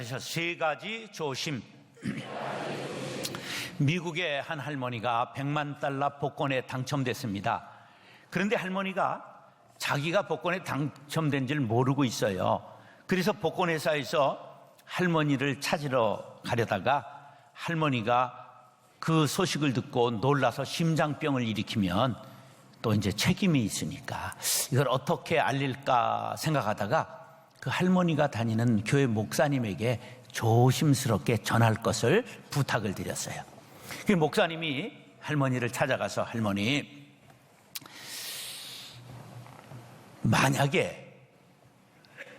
그래서 세 가지 조심. 미국의 한 할머니가 100만 달러 복권에 당첨됐습니다. 그런데 할머니가 자기가 복권에 당첨된 줄 모르고 있어요. 그래서 복권회사에서 할머니를 찾으러 가려다가 할머니가 그 소식을 듣고 놀라서 심장병을 일으키면 또 이제 책임이 있으니까 이걸 어떻게 알릴까 생각하다가 그 할머니가 다니는 교회 목사님에게 조심스럽게 전할 것을 부탁을 드렸어요. 그 목사님이 할머니를 찾아가서 할머니, 만약에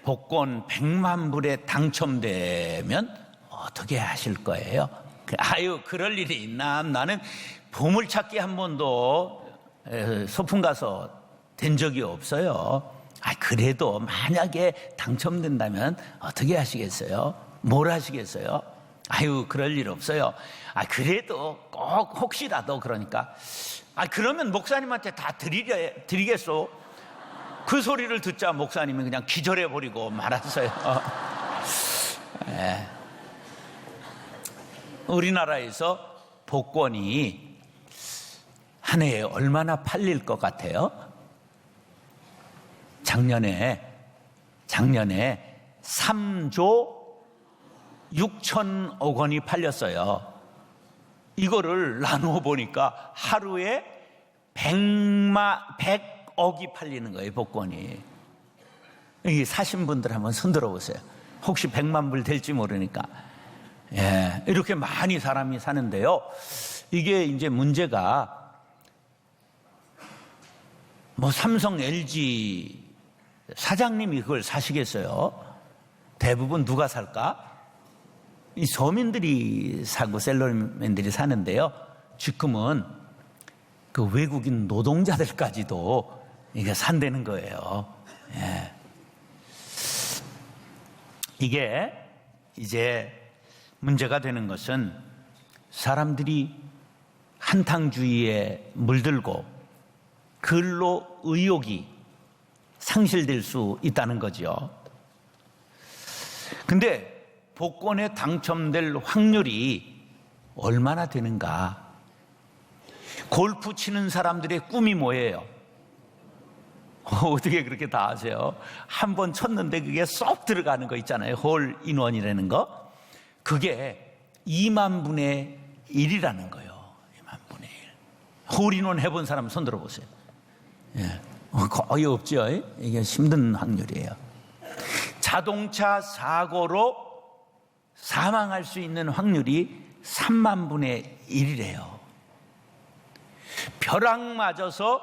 복권 100만 불에 당첨되면 어떻게 하실 거예요? 아유, 그럴 일이 있나? 나는 보물찾기 한 번도 소풍 가서 된 적이 없어요. 그래도 만약에 당첨된다면 어떻게 하시겠어요? 뭘 하시겠어요? 아유, 그럴 일 없어요. 그래도 꼭 혹시라도 그러니까. 그러면 목사님한테 다 드리겠소? 그 소리를 듣자 목사님이 그냥 기절해버리고 말았어요. 우리나라에서 복권이 한 해에 얼마나 팔릴 것 같아요? 작년에 3조 6천억 원이 팔렸어요. 이거를 나누어 보니까 하루에 100억이 팔리는 거예요, 복권이. 이 사신 분들 한번 손들어 보세요. 혹시 100만 불 될지 모르니까. 이렇게 많이 사람이 사는데요. 이게 이제 문제가 삼성, LG 사장님이 그걸 사시겠어요? 대부분 누가 살까? 이 서민들이 사고 셀러맨들이 사는데요. 지금은 그 외국인 노동자들까지도 이게 산다는 거예요. 이게 이제 문제가 되는 것은 사람들이 한탕주의에 물들고 근로 의욕이 상실될 수 있다는 거죠. 근데 복권에 당첨될 확률이 얼마나 되는가? 골프 치는 사람들의 꿈이 뭐예요? 어떻게 그렇게 다 아세요? 한 번 쳤는데 그게 쏙 들어가는 거 있잖아요. 홀 인원이라는 거. 그게 2만 분의 1이라는 거예요. 2만 분의 1. 홀 인원 해본 사람 손 들어보세요. 거의 없죠. 이게 힘든 확률이에요. 자동차 사고로 사망할 수 있는 확률이 3만 분의 1이래요. 벼락 맞아서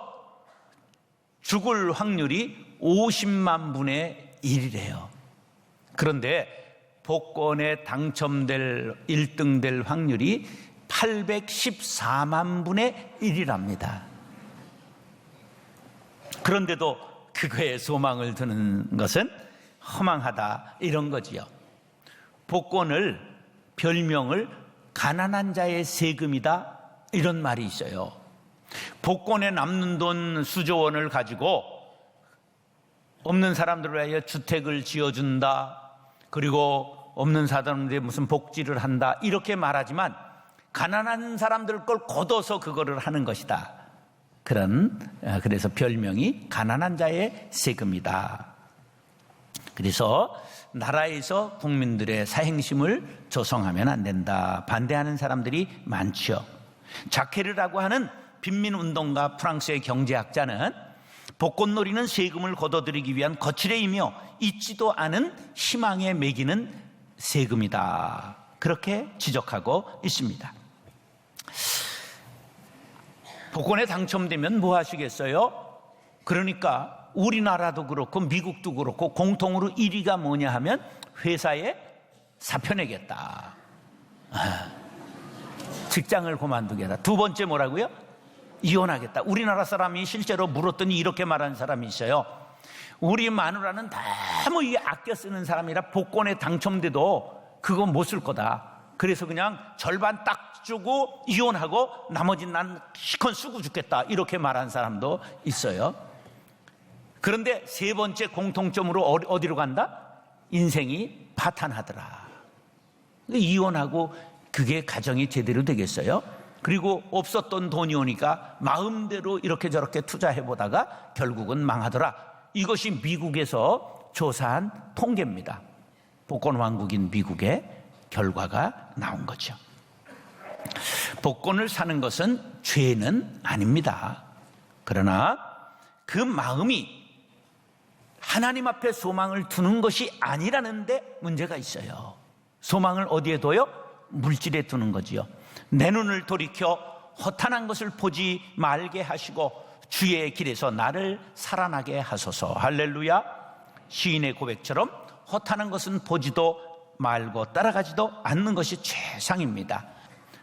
죽을 확률이 50만 분의 1이래요. 그런데 복권에 당첨될 1등 될 확률이 814만 분의 1이랍니다. 그런데도 그거에 소망을 두는 것은 허망하다, 이런 거지요. 복권을 별명을 가난한 자의 세금이다, 이런 말이 있어요. 복권에 남는 돈 수조 원을 가지고 없는 사람들을 위하여 주택을 지어준다, 그리고 없는 사람들이 무슨 복지를 한다, 이렇게 말하지만 가난한 사람들 걸 걷어서 그거를 하는 것이다. 그래서 별명이 가난한 자의 세금이다. 그래서 나라에서 국민들의 사행심을 조성하면 안 된다, 반대하는 사람들이 많죠. 자케르라고 하는 빈민운동가 프랑스의 경제학자는 복권놀이는 세금을 걷어들이기 위한 거칠애이며 있지도 않은 희망에 매기는 세금이다, 그렇게 지적하고 있습니다. 복권에 당첨되면 뭐 하시겠어요? 그러니까 우리나라도 그렇고 미국도 그렇고 공통으로 1위가 뭐냐 하면 회사에 사표 내겠다, 직장을 그만두겠다. 두 번째 뭐라고요? 이혼하겠다. 우리나라 사람이 실제로 물었더니 이렇게 말하는 사람이 있어요. 우리 마누라는 너무 아껴 쓰는 사람이라 복권에 당첨돼도 그거 못 쓸 거다. 그래서 그냥 절반 딱 주고 이혼하고 나머지는 난 시컨 쓰고 죽겠다, 이렇게 말하는 사람도 있어요. 그런데 세 번째 공통점으로 어디로 간다? 인생이 파탄하더라. 이혼하고 그게 가정이 제대로 되겠어요? 그리고 없었던 돈이 오니까 마음대로 이렇게 저렇게 투자해보다가 결국은 망하더라. 이것이 미국에서 조사한 통계입니다. 복권왕국인 미국의 결과가 나온 거죠. 복권을 사는 것은 죄는 아닙니다. 그러나 그 마음이 하나님 앞에 소망을 두는 것이 아니라는 데 문제가 있어요. 소망을 어디에 둬요? 물질에 두는 거지요. 내 눈을 돌이켜 허탄한 것을 보지 말게 하시고 주의 길에서 나를 살아나게 하소서. 할렐루야. 시인의 고백처럼 허탄한 것은 보지도 말고 따라가지도 않는 것이 최상입니다.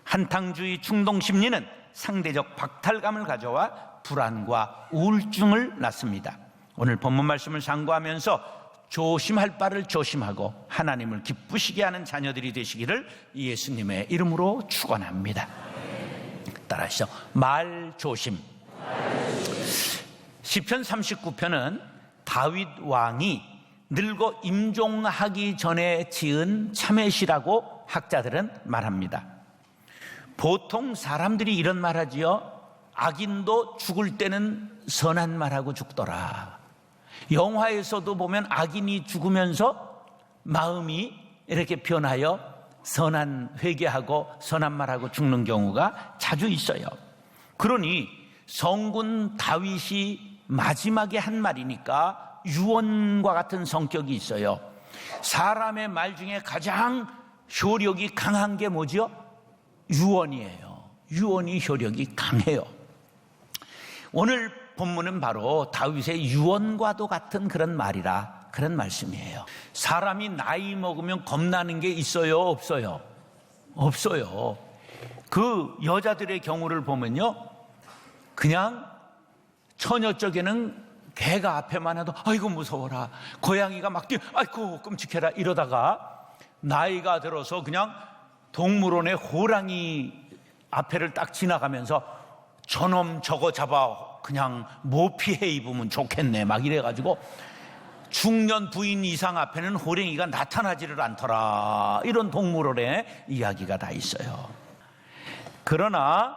한탕주의 충동심리는 상대적 박탈감을 가져와 불안과 우울증을 낳습니다. 오늘 본문 말씀을 상고하면서 조심할 바를 조심하고 하나님을 기쁘시게 하는 자녀들이 되시기를 예수님의 이름으로 축원합니다. 따라하시죠. 말 조심. 시편 39편은 다윗 왕이 늙어 임종하기 전에 지은 참회시라고 학자들은 말합니다. 보통 사람들이 이런 말 하지요. 악인도 죽을 때는 선한 말하고 죽더라. 영화에서도 보면 악인이 죽으면서 마음이 이렇게 변하여 선한 회개하고 선한 말하고 죽는 경우가 자주 있어요. 그러니 성군 다윗이 마지막에 한 말이니까 유언과 같은 성격이 있어요. 사람의 말 중에 가장 효력이 강한 게 뭐죠? 유언이에요. 유언이 효력이 강해요. 오늘 본문은 바로 다윗의 유언과도 같은 그런 말이라 그런 말씀이에요. 사람이 나이 먹으면 겁나는 게 있어요? 없어요? 없어요. 그 여자들의 경우를 보면요, 그냥 처녀 쪽에는 개가 앞에만 해도 아이고 무서워라, 고양이가 막 뛰어 아이고 끔찍해라 이러다가 나이가 들어서 그냥 동물원에 호랑이 앞에를 딱 지나가면서 저놈 저거 잡아 그냥 모피해 입으면 좋겠네 막 이래가지고 중년 부인 이상 앞에는 호랭이가 나타나지를 않더라. 이런 동물원의 이야기가 다 있어요. 그러나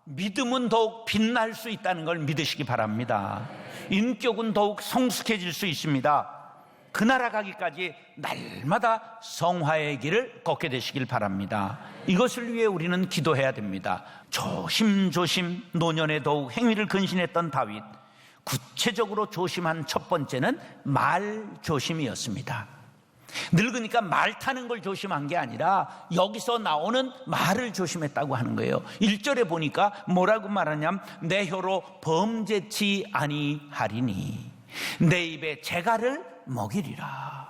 믿음은 더욱 빛날 수 있다는 걸 믿으시기 바랍니다. 인격은 더욱 성숙해질 수 있습니다. 그 나라 가기까지 날마다 성화의 길을 걷게 되시길 바랍니다. 이것을 위해 우리는 기도해야 됩니다. 조심조심 노년에 더욱 행위를 근신했던 다윗, 구체적으로 조심한 첫 번째는 말 조심이었습니다. 늙으니까 말 타는 걸 조심한 게 아니라 여기서 나오는 말을 조심했다고 하는 거예요. 1절에 보니까 뭐라고 말하냐면 내 혀로 범죄치 아니하리니 내 입에 재갈을 먹이리라.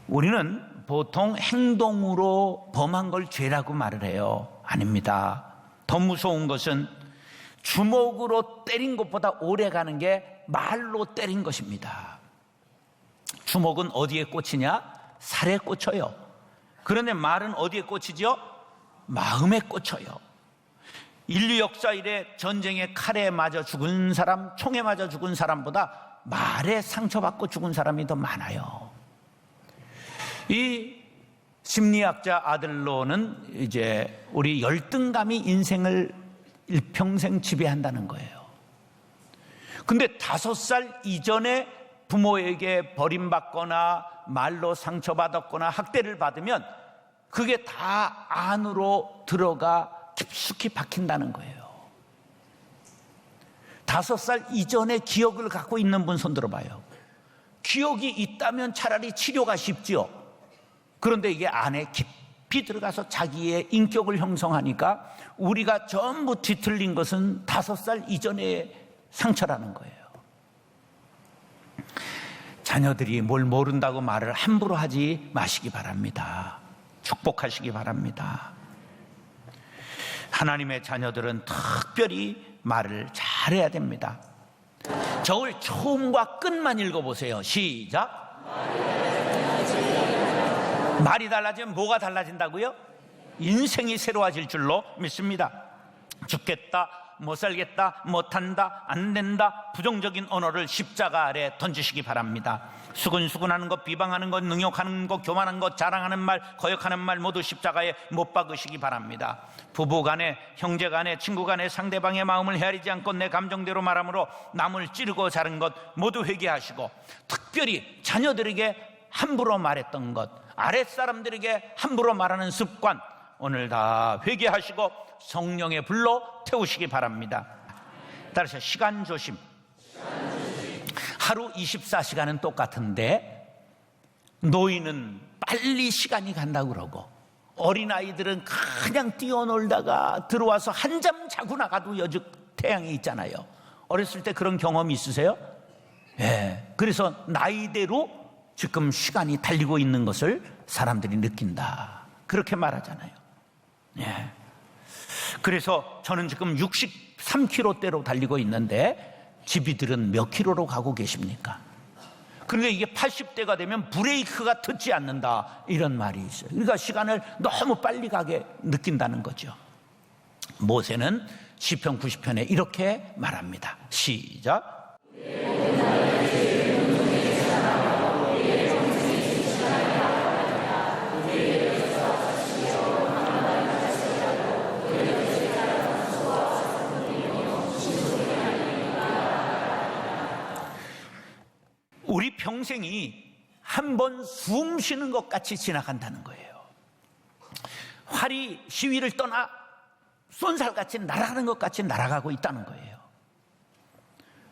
우리는 보통 행동으로 범한 걸 죄라고 말을 해요. 아닙니다. 더 무서운 것은 주먹으로 때린 것보다 오래 가는 게 말로 때린 것입니다. 주먹은 어디에 꽂히냐? 살에 꽂혀요. 그런데 말은 어디에 꽂히죠? 마음에 꽂혀요. 인류 역사 이래 전쟁에 칼에 맞아 죽은 사람, 총에 맞아 죽은 사람보다 말에 상처받고 죽은 사람이 더 많아요. 이 심리학자 아들러는 이제 우리 열등감이 인생을 일평생 지배한다는 거예요. 근데 5살 이전에 부모에게 버림받거나 말로 상처받았거나 학대를 받으면 그게 다 안으로 들어가 깊숙이 박힌다는 거예요. 5살 이전에 기억을 갖고 있는 분 손 들어봐요. 기억이 있다면 차라리 치료가 쉽지요. 그런데 이게 안에 깊이 들어가서 자기의 인격을 형성하니까 우리가 전부 뒤틀린 것은 5살 이전의 상처라는 거예요. 자녀들이 뭘 모른다고 말을 함부로 하지 마시기 바랍니다. 축복하시기 바랍니다. 하나님의 자녀들은 특별히 말을 잘해야 됩니다. 저울 처음과 끝만 읽어보세요. 시작. 말이 달라지면 뭐가 달라진다고요? 인생이 새로워질 줄로 믿습니다. 죽겠다, 못 살겠다, 못한다, 안 된다, 부정적인 언어를 십자가 아래 던지시기 바랍니다. 수근수근하는 것, 비방하는 것, 능욕하는 것, 교만한 것, 자랑하는 말, 거역하는 말 모두 십자가에 못 박으시기 바랍니다. 부부 간에, 형제 간에, 친구 간에 상대방의 마음을 헤아리지 않고 내 감정대로 말함으로 남을 찌르고 자른 것 모두 회개하시고, 특별히 자녀들에게 함부로 말했던 것, 아랫사람들에게 함부로 말하는 습관 오늘 다 회개하시고 성령의 불로 태우시기 바랍니다. 따라서 시간 조심. 하루 24시간은 똑같은데 노인은 빨리 시간이 간다고 그러고 어린아이들은 그냥 뛰어놀다가 들어와서 한잠 자고 나가도 여죽 태양이 있잖아요. 어렸을 때 그런 경험이 있으세요? 예. 그래서 나이대로 지금 시간이 달리고 있는 것을 사람들이 느낀다, 그렇게 말하잖아요. 예. 그래서 저는 지금 63km대로 달리고 있는데 집이들은 몇 킬로로 가고 계십니까? 그러니까 이게 80대가 되면 브레이크가 트지 않는다, 이런 말이 있어요. 그러니까 시간을 너무 빨리 가게 느낀다는 거죠. 모세는 시편 90편에 이렇게 말합니다. 시작. 우리 평생이 한 번 숨 쉬는 것 같이 지나간다는 거예요. 활이 시위를 떠나 쏜살같이 날아가는 것 같이 날아가고 있다는 거예요.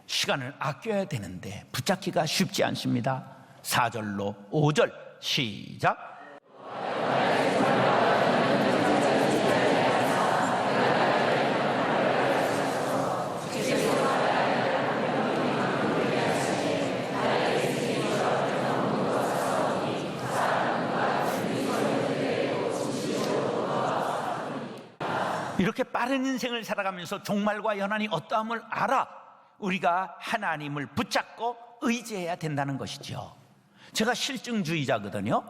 시간을 아껴야 되는데 붙잡기가 쉽지 않습니다. 4절로 5절 시작. 이렇게 빠른 인생을 살아가면서 종말과 연한이 어떠함을 알아 우리가 하나님을 붙잡고 의지해야 된다는 것이죠. 제가 실증주의자거든요.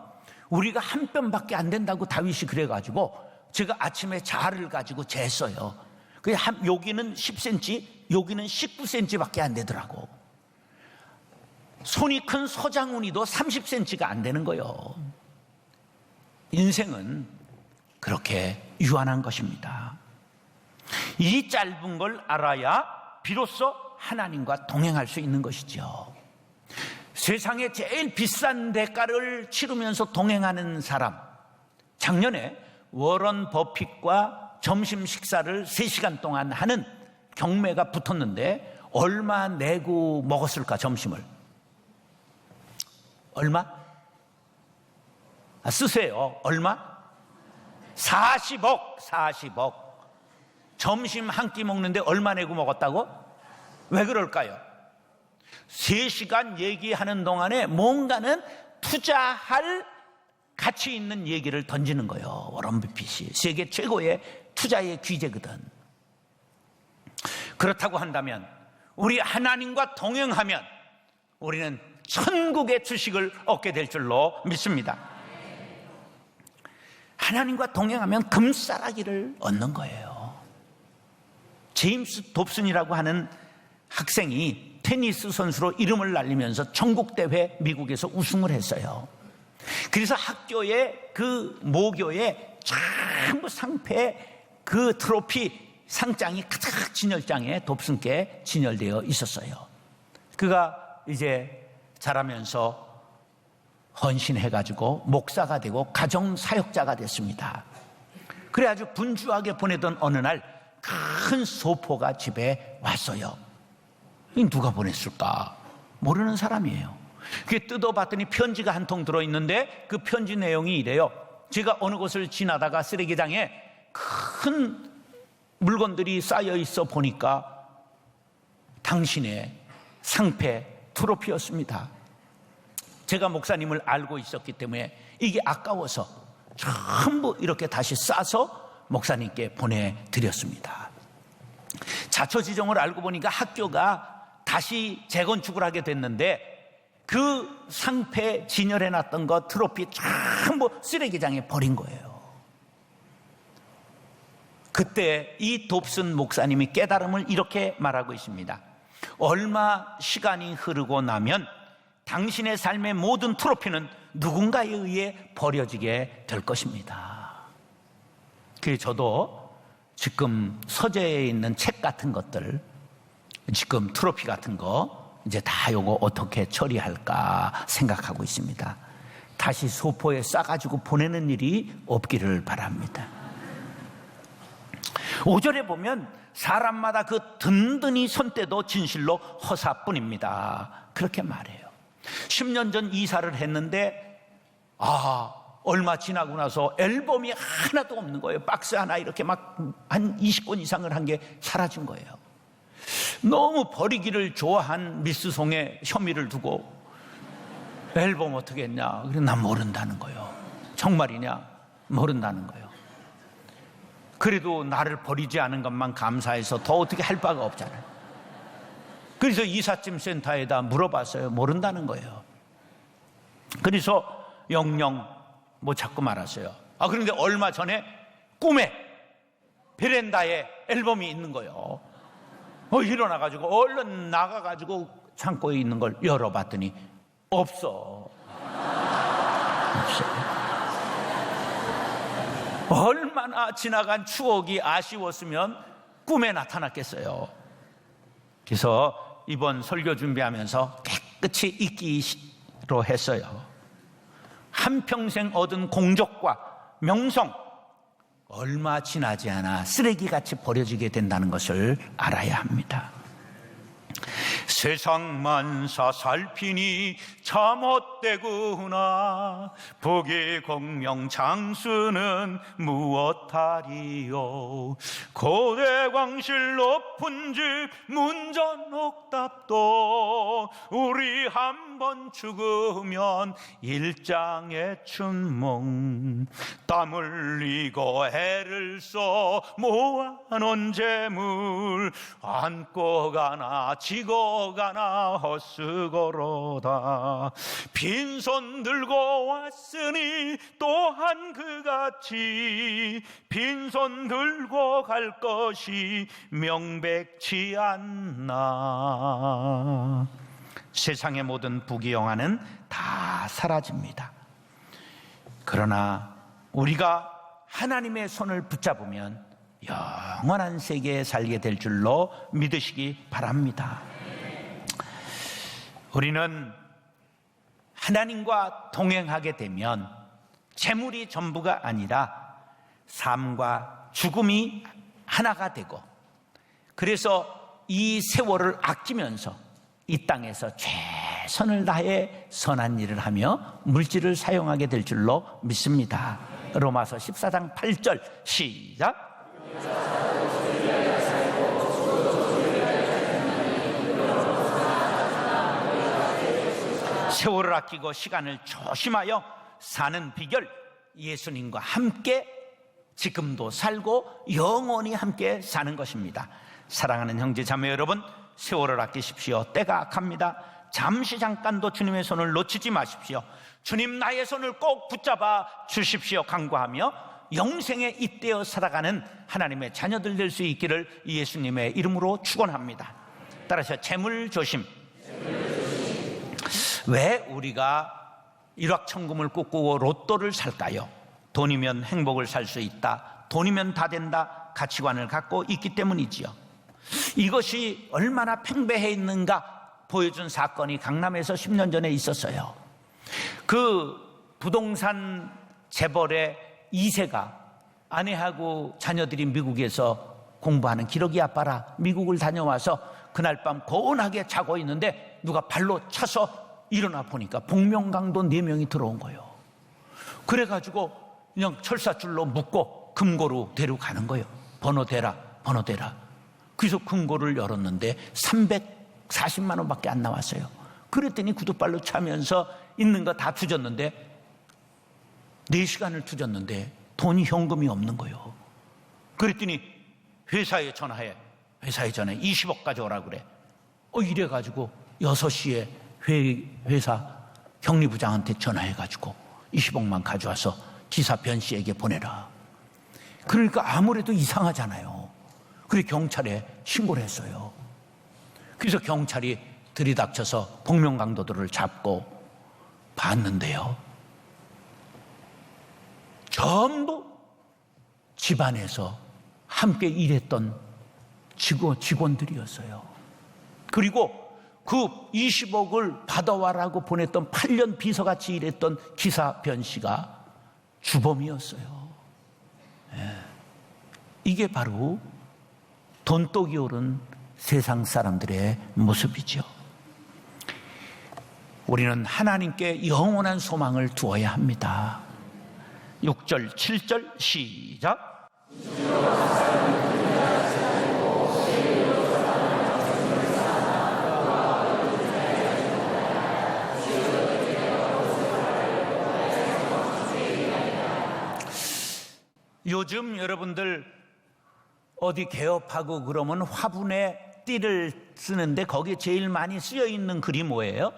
우리가 한 뼘밖에 안 된다고 다윗이 그래가지고 제가 아침에 자를 가지고 쟀어요. 여기는 10cm, 여기는 19cm밖에 안 되더라고. 손이 큰 서장훈이도 30cm가 안 되는 거예요. 인생은 그렇게 유한한 것입니다. 이 짧은 걸 알아야 비로소 하나님과 동행할 수 있는 것이죠. 세상에 제일 비싼 대가를 치르면서 동행하는 사람, 작년에 워런 버핏과 점심 식사를 3시간 동안 하는 경매가 붙었는데 얼마 내고 먹었을까? 점심을 얼마? 쓰세요. 얼마? 40억. 점심 한 끼 먹는데 얼마 내고 먹었다고? 왜 그럴까요? 3시간 얘기하는 동안에 뭔가는 투자할 가치 있는 얘기를 던지는 거예요. 워런 버핏이 세계 최고의 투자의 귀재거든. 그렇다고 한다면 우리 하나님과 동행하면 우리는 천국의 주식을 얻게 될 줄로 믿습니다. 하나님과 동행하면 금싸라기를 얻는 거예요. 제임스 dobson이라고 하는 학생이 테니스 선수로 이름을 날리면서 전국대회 미국에서 우승을 했어요. 그래서 학교에 그 모교에 전부 상패 그 트로피 상장이 가득 진열장에 dobson께 진열되어 있었어요. 그가 이제 자라면서 헌신해가지고 목사가 되고 가정사역자가 됐습니다. 그래 아주 분주하게 보내던 어느 날 큰 소포가 집에 왔어요. 누가 보냈을까? 모르는 사람이에요. 그게 뜯어봤더니 편지가 한 통 들어있는데 그 편지 내용이 이래요. 제가 어느 곳을 지나다가 쓰레기장에 큰 물건들이 쌓여 있어 보니까 당신의 상패 트로피였습니다. 제가 목사님을 알고 있었기 때문에 이게 아까워서 전부 이렇게 다시 싸서 목사님께 보내드렸습니다. 자초지종을 알고 보니까 학교가 다시 재건축을 하게 됐는데 그 상패 진열해놨던 거 트로피 전부 쓰레기장에 버린 거예요. 그때 이 돕슨 목사님이 깨달음을 이렇게 말하고 있습니다. 얼마 시간이 흐르고 나면 당신의 삶의 모든 트로피는 누군가에 의해 버려지게 될 것입니다. 그래서 저도 지금 서재에 있는 책 같은 것들, 지금 트로피 같은 거 이제 다 요거 어떻게 처리할까 생각하고 있습니다. 다시 소포에 싸가지고 보내는 일이 없기를 바랍니다. 5절에 보면 사람마다 그 든든히 손때도 진실로 허사뿐입니다. 그렇게 말해요. 10년 전 이사를 했는데 얼마 지나고 나서 앨범이 하나도 없는 거예요. 박스 하나 이렇게 막 한 20권 이상을 한 게 사라진 거예요. 너무 버리기를 좋아한 미스송에 혐의를 두고 앨범 어떻게 했냐? 그래, 난 모른다는 거예요. 정말이냐? 모른다는 거예요. 그래도 나를 버리지 않은 것만 감사해서 더 어떻게 할 바가 없잖아요. 그래서 이삿짐 센터에다 물어봤어요. 모른다는 거예요. 그래서 영영 못 찾고 말았어요. 그런데 얼마 전에 꿈에 베란다에 앨범이 있는 거예요. 일어나가지고 얼른 나가가지고 창고에 있는 걸 열어봤더니 없어. 얼마나 지나간 추억이 아쉬웠으면 꿈에 나타났겠어요. 그래서 이번 설교 준비하면서 깨끗이 잊기로 했어요. 한평생 얻은 공적과 명성, 얼마 지나지 않아 쓰레기같이 버려지게 된다는 것을 알아야 합니다. 세상만 사살피니 참 헛되구나. 복의 공명 장수는 무엇하리요. 고대 광실 높은 집 문전옥답도 우리 한번 죽으면 일장의 춘몽. 땀 흘리고 애를 써 모아놓은 재물 안고 가나 지고 가나 헛수고로다. 빈손 들고 왔으니 또한 그같이 빈손 들고 갈 것이 명백치 않나. 세상의 모든 부귀영화는 다 사라집니다. 그러나 우리가 하나님의 손을 붙잡으면 영원한 세계에 살게 될 줄로 믿으시기 바랍니다. 우리는 하나님과 동행하게 되면 재물이 전부가 아니라 삶과 죽음이 하나가 되고, 그래서 이 세월을 아끼면서 이 땅에서 최선을 다해 선한 일을 하며 물질을 사용하게 될 줄로 믿습니다. 로마서 14장 8절 시작. 세월을 아끼고 시간을 조심하여 사는 비결, 예수님과 함께 지금도 살고 영원히 함께 사는 것입니다. 사랑하는 형제 자매 여러분, 세월을 아끼십시오. 때가 악합니다. 잠시 잠깐도 주님의 손을 놓치지 마십시오. 주님 나의 손을 꼭 붙잡아 주십시오 간구하며 영생에 잇대어 살아가는 하나님의 자녀들 될 수 있기를 예수님의 이름으로 축원합니다. 따라서 재물 조심. 왜 우리가 일확천금을 꿈꾸고 로또를 살까요? 돈이면 행복을 살 수 있다, 돈이면 다 된다 가치관을 갖고 있기 때문이지요. 이것이 얼마나 팽배해 있는가 보여준 사건이 강남에서 10년 전에 있었어요. 그 부동산 재벌의 2세가 아내하고 자녀들이 미국에서 공부하는 기러기 아빠라 미국을 다녀와서 그날 밤 고운하게 자고 있는데 누가 발로 차서 일어나 보니까 복명강도 4명이 들어온 거예요. 그래가지고 그냥 철사줄로 묶고 금고로 데려가는 거예요. 번호 대라, 번호 대라. 그래서 금고를 열었는데 340만 원밖에 안 나왔어요. 그랬더니 구두발로 차면서 있는 거 다 투졌는데 4시간을 투졌는데 돈이 현금이 없는 거예요. 그랬더니 회사에 전화해 20억 가져오라 그래. 이래가지고 6시에 회사 경리부장한테 전화해가지고 20억만 가져와서 지사 변 씨에게 보내라. 그러니까 아무래도 이상하잖아요. 그래서 경찰에 신고를 했어요. 그래서 경찰이 들이닥쳐서 복면강도들을 잡고 봤는데요, 전부 집안에서 함께 일했던 직원들이었어요. 그리고 그 20억을 받아와라고 보냈던 8년 비서같이 일했던 기사 변 씨가 주범이었어요. 이게 바로 돈독이 오른 세상 사람들의 모습이죠. 우리는 하나님께 영원한 소망을 두어야 합니다. 6절, 7절 시작. 요즘 여러분들 어디 개업하고 그러면 화분에 띠를 쓰는데 거기에 제일 많이 쓰여 있는 글이 뭐예요?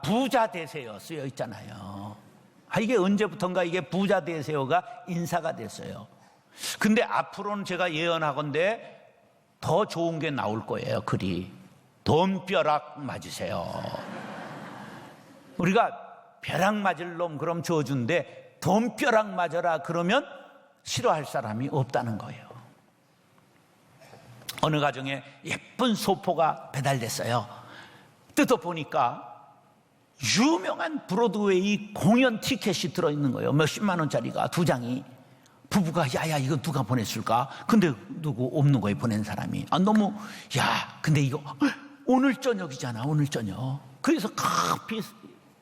부자 되세요 쓰여 있잖아요. 이게 언제부턴가 이게 부자 되세요가 인사가 됐어요. 근데 앞으로는 제가 예언하건대 더 좋은 게 나올 거예요. 글이 돈벼락 맞으세요. 우리가 벼락 맞을 놈 그럼 저주인데 돈벼락 맞아라 그러면 싫어할 사람이 없다는 거예요. 어느 가정에 예쁜 소포가 배달됐어요. 뜯어보니까 유명한 브로드웨이 공연 티켓이 들어있는 거예요. 몇십만 원짜리가 2장이. 부부가 야야 이거 누가 보냈을까? 근데 누구 없는 거예요. 보낸 사람이. 너무 근데 이거 오늘 저녁이잖아. 오늘 저녁. 그래서 커피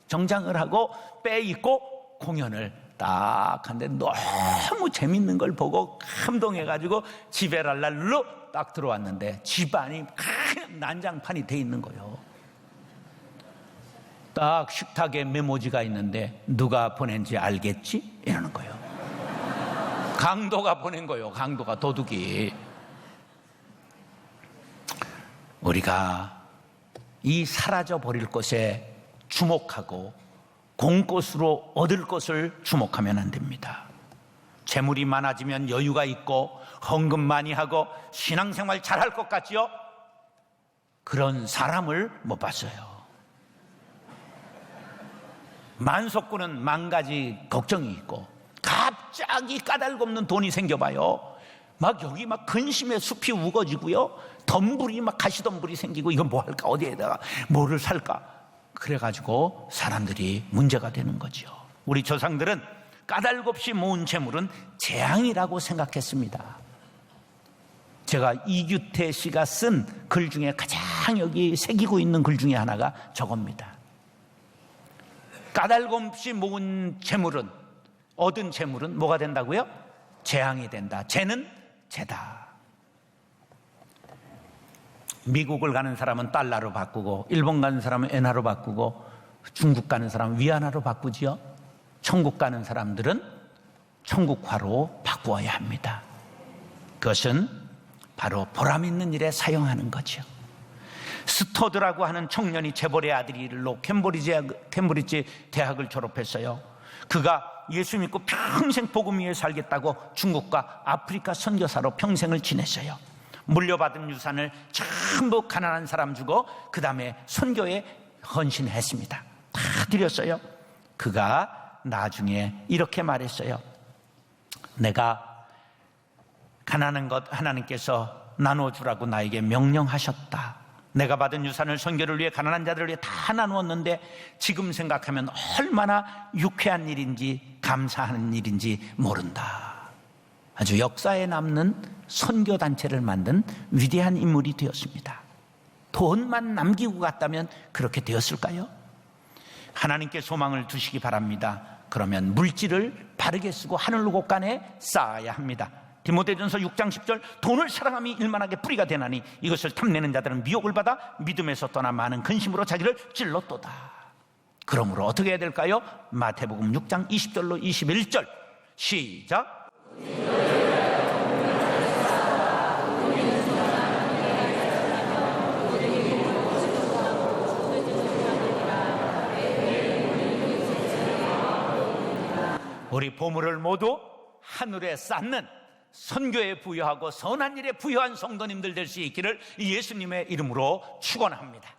정장을 하고 빼입고 공연을 딱 하는데 너무 재밌는 걸 보고 감동해가지고 집에 랄랄로 딱 들어왔는데 집안이 큰 난장판이 돼 있는 거예요. 딱 식탁에 메모지가 있는데 누가 보낸지 알겠지? 이러는 거예요. 강도가 보낸 거예요. 강도가, 도둑이. 우리가 이 사라져 버릴 것에 주목하고 공것으로 얻을 것을 주목하면 안 됩니다. 재물이 많아지면 여유가 있고 헌금 많이 하고 신앙생활 잘할 것 같지요? 그런 사람을 못 봤어요. 만석군은 만 가지 걱정이 있고 갑자기 까닭없는 돈이 생겨봐요. 여기 근심의 숲이 우거지고요, 덤불이 가시덤불이 생기고 이건 뭐 할까, 어디에다가 뭐를 살까, 그래가지고 사람들이 문제가 되는 거죠. 우리 조상들은 까닭없이 모은 재물은 재앙이라고 생각했습니다. 제가 이규태 씨가 쓴 글 중에 가장 여기 새기고 있는 글 중에 하나가 저겁니다. 까닭없이 모은 재물은, 얻은 재물은 뭐가 된다고요? 재앙이 된다. 재는 재다. 미국을 가는 사람은 달러로 바꾸고, 일본 가는 사람은 엔화로 바꾸고, 중국 가는 사람은 위안화로 바꾸지요. 천국 가는 사람들은 천국화로 바꾸어야 합니다. 그것은 바로 보람 있는 일에 사용하는 거죠. 스터드라고 하는 청년이 재벌의 아들로 캠브리지 대학을 졸업했어요. 그가 예수 믿고 평생 복음 위에 살겠다고 중국과 아프리카 선교사로 평생을 지냈어요. 물려받은 유산을 전부 가난한 사람 주고 그 다음에 선교에 헌신했습니다. 다 드렸어요. 그가 나중에 이렇게 말했어요. 내가 가난한 것 하나님께서 나눠주라고 나에게 명령하셨다. 내가 받은 유산을 선교를 위해 가난한 자들을 위해 다 나누었는데 지금 생각하면 얼마나 유쾌한 일인지 감사하는 일인지 모른다. 아주 역사에 남는 선교단체를 만든 위대한 인물이 되었습니다. 돈만 남기고 갔다면 그렇게 되었을까요? 하나님께 소망을 두시기 바랍니다. 그러면 물질을 바르게 쓰고 하늘 곳간에 쌓아야 합니다. 디모데전서 6장 10절, 돈을 사랑함이 일만하게 뿌리가 되나니 이것을 탐내는 자들은 미혹을 받아 믿음에서 떠나 많은 근심으로 자기를 찔렀도다. 그러므로 어떻게 해야 될까요? 마태복음 6장 20절로 21절 시작. 우리 보물을 모두 하늘에 쌓는 선교에 부여하고 선한 일에 부여한 성도님들 될 수 있기를 예수님의 이름으로 축원합니다.